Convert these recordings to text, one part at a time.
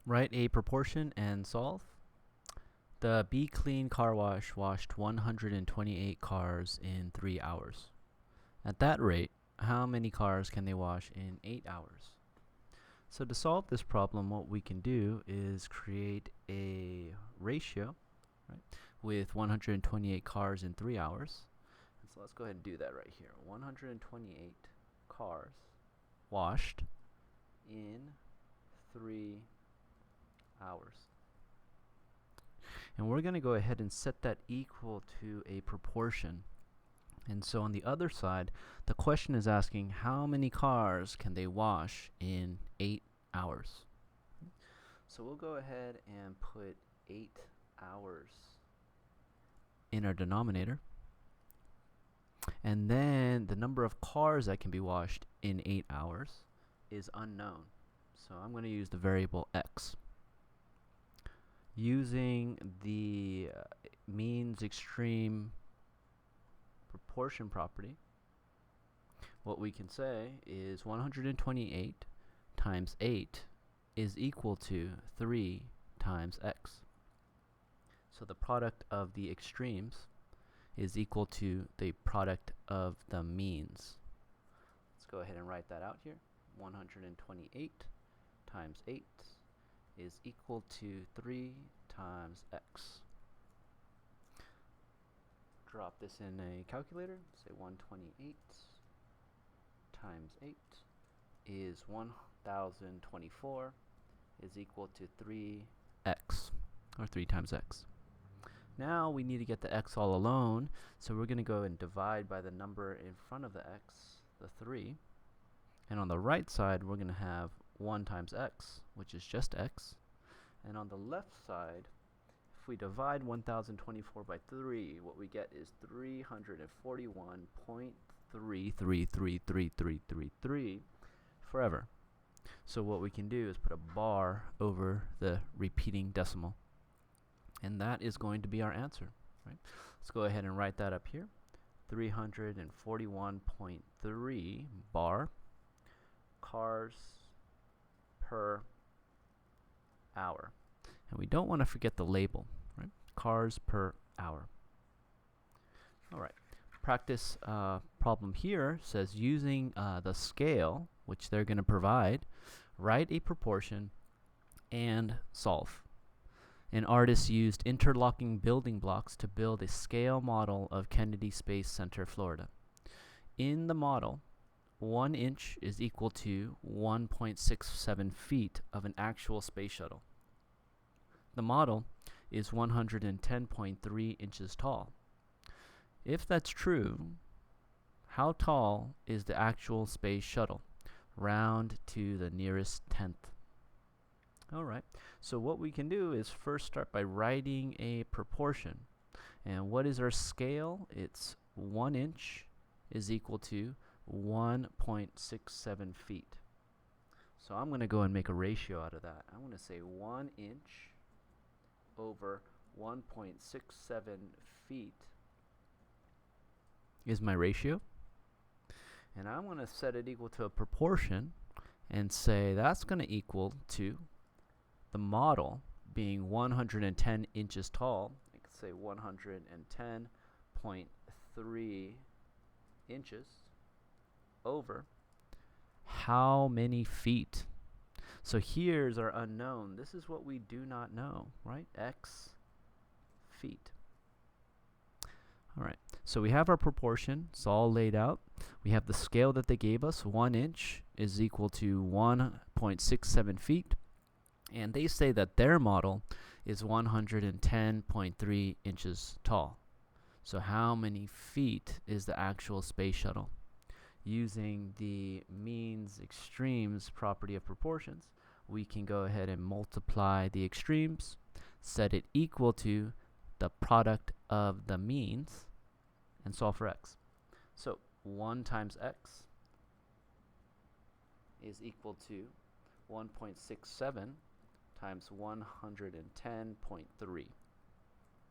Write a proportion and solve. The Be Clean car wash washed 128 cars in 3 hours. At that rate, how many cars can they wash in 8 hours? So to solve this problem, what we can do is create a ratio, right, with 128 cars in 3 hours. And so let's go ahead and do that right here. 128 cars washed in 3 hours. And we're going to go ahead and set that equal to a proportion. And so on the other side, the question is asking how many cars can they wash in 8 hours? So we'll go ahead and put 8 hours in our denominator. And then the number of cars that can be washed in 8 hours is unknown. So I'm going to use the variable x. Using the means extreme proportion property, what we can say is 128 times 8 is equal to 3 times x. So the product of the extremes is equal to the product of the means. Let's go ahead and write that out here. 128 times 8 is equal to 3 times x. Drop this in a calculator. Say 128 times 8 is 1024 is equal to 3x, or 3 times x. Now we need to get the x all alone, so we're going to go and divide by the number in front of the x, the 3. And on the right side, we're going to have 1 times x, which is just x. And on the left side, if we divide 1024 by 3, what we get is 341.333333 forever. So what we can do is put a bar over the repeating decimal. And that is going to be our answer, right? Let's go ahead and write that up here. 341.3 bar cars per hour. And we don't want to forget the label, right? Cars per hour. All right. Practice problem here says using the scale, which they're going to provide, write a proportion and solve. An artist used interlocking building blocks to build a scale model of Kennedy Space Center, Florida. In the model, 1 inch is equal to 1.67 feet of an actual space shuttle. The model is 110.3 inches tall. If that's true, how tall is the actual space shuttle? Round to the nearest tenth. Alright, so what we can do is first start by writing a proportion. And what is our scale? It's 1 inch is equal to 1.67 feet. So I'm going to go and make a ratio out of that. I'm going to say 1 inch over 1.67 feet is my ratio. And I'm going to set it equal to a proportion and say that's going to equal to the model being 110 inches tall. I could say 110.3 inches over how many feet? So here's our unknown. This is what we do not know, right? X feet. All right, so we have our proportion. It's all laid out. We have the scale that they gave us. 1 inch is equal to 1.67 feet. And they say that their model is 110.3 inches tall. So how many feet is the actual space shuttle? Using the means extremes property of proportions, we can go ahead and multiply the extremes, set it equal to the product of the means, and solve for x. So 1 times x is equal to 1.67 times 110.3.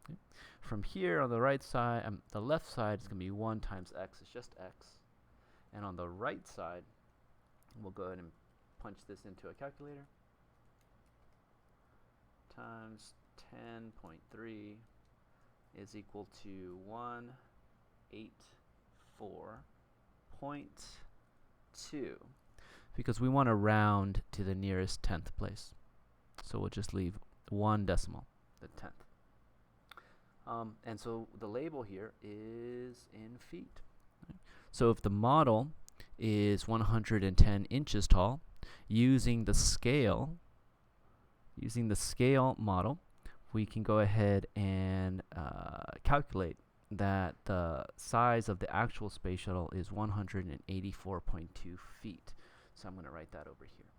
Okay. From here on the right side, the left side is going to be 1 times x. It's just x. And on the right side, we'll go ahead and punch this into a calculator. times 10.3 is equal to 184.2, because we want to round to the nearest 10th place. So we'll just leave one decimal, the 10th. And so the label here is in feet. So if the model is 110 inches tall, using the scale model, we can go ahead and calculate that the size of the actual space shuttle is 184.2 feet. So I'm going to write that over here.